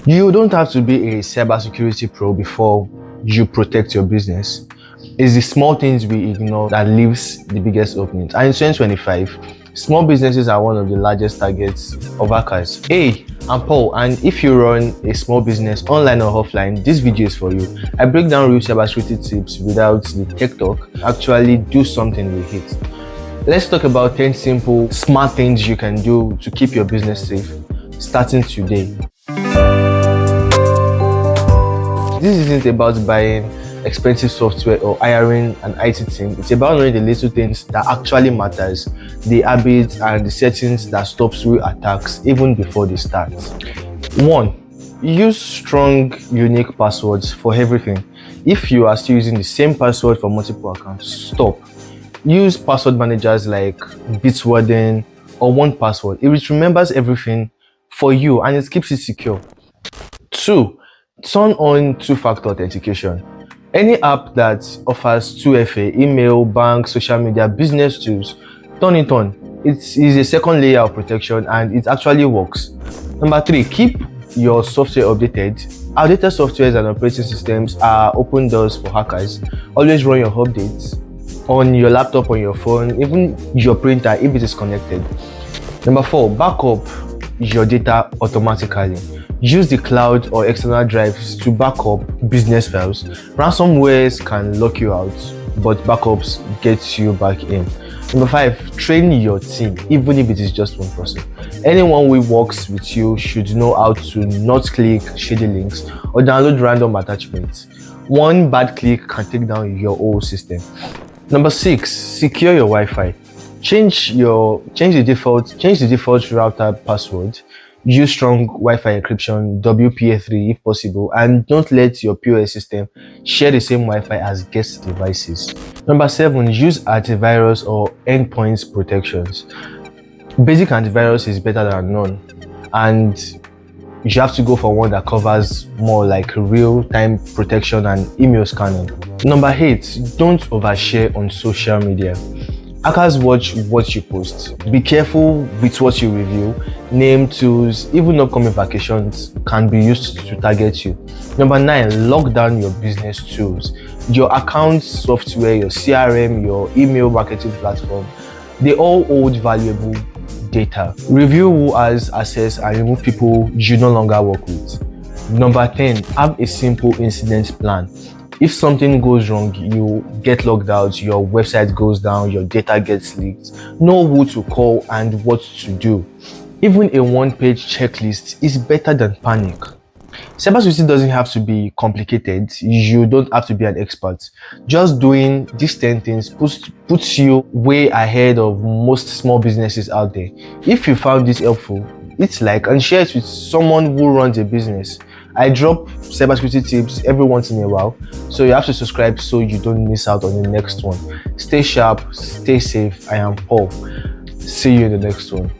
You don't have to be a cybersecurity pro before you protect your business. It's the small things we ignore that leaves the biggest openings. And in 2025, small businesses are one of the largest targets of hackers. Hey, I'm Paul, and if you run a small business online or offline, this video is for you. I break down real cybersecurity tips without the tech talk. Actually do something with it. Let's talk about 10 simple, smart things you can do to keep your business safe, starting today. This isn't about buying expensive software or hiring an IT team. It's about knowing the little things that actually matters, the habits and the settings that stops real attacks even before they start. 1. Use strong, unique passwords for everything. If you are still using the same password for multiple accounts, stop. Use password managers like Bitwarden or 1Password. It remembers everything for you and it keeps it secure. 2. Turn on two-factor authentication. Any app that offers 2FA, email, bank, social media, business tools, turn it on. It is a second layer of protection and it actually works. Number 3, keep your software updated. Outdated softwares and operating systems are open doors for hackers. Always run your updates on your laptop, on your phone, even your printer if it is connected. Number 4, backup your data automatically. Use the cloud or external drives to back up business files. Ransomwares can lock you out, but backups get you back in. Number 5, train your team, even if it is just one person. Anyone who works with you should know how to not click shady links or download random attachments. One bad click can take down your whole system. Number 6, secure your Wi-Fi. Change the default router password. Use strong Wi-Fi encryption, WPA3 if possible, and don't let your POS system share the same Wi-Fi as guest devices. Number 7, use antivirus or endpoint protections. Basic antivirus is better than none, and you have to go for one that covers more like real-time protection and email scanning. Number 8, don't overshare on social media. Hackers watch what you post. Be careful with what you review. Name, tools, even upcoming vacations can be used to target you. Number 9, lock down your business tools. Your accounts, software, your CRM, your email marketing platform, they all hold valuable data. Review who has access and remove people you no longer work with. Number 10, have a simple incident plan. If something goes wrong, you get logged out, your website goes down, your data gets leaked, know who to call and what to do. Even a one-page checklist is better than panic. Cybersecurity doesn't have to be complicated. You don't have to be an expert. Just doing these 10 things puts you way ahead of most small businesses out there. If you found this helpful, hit like and share it with someone who runs a business. I drop cybersecurity tips every once in a while, so you have to subscribe so you don't miss out on the next one. Stay sharp, stay safe. I am Paul. See you in the next one.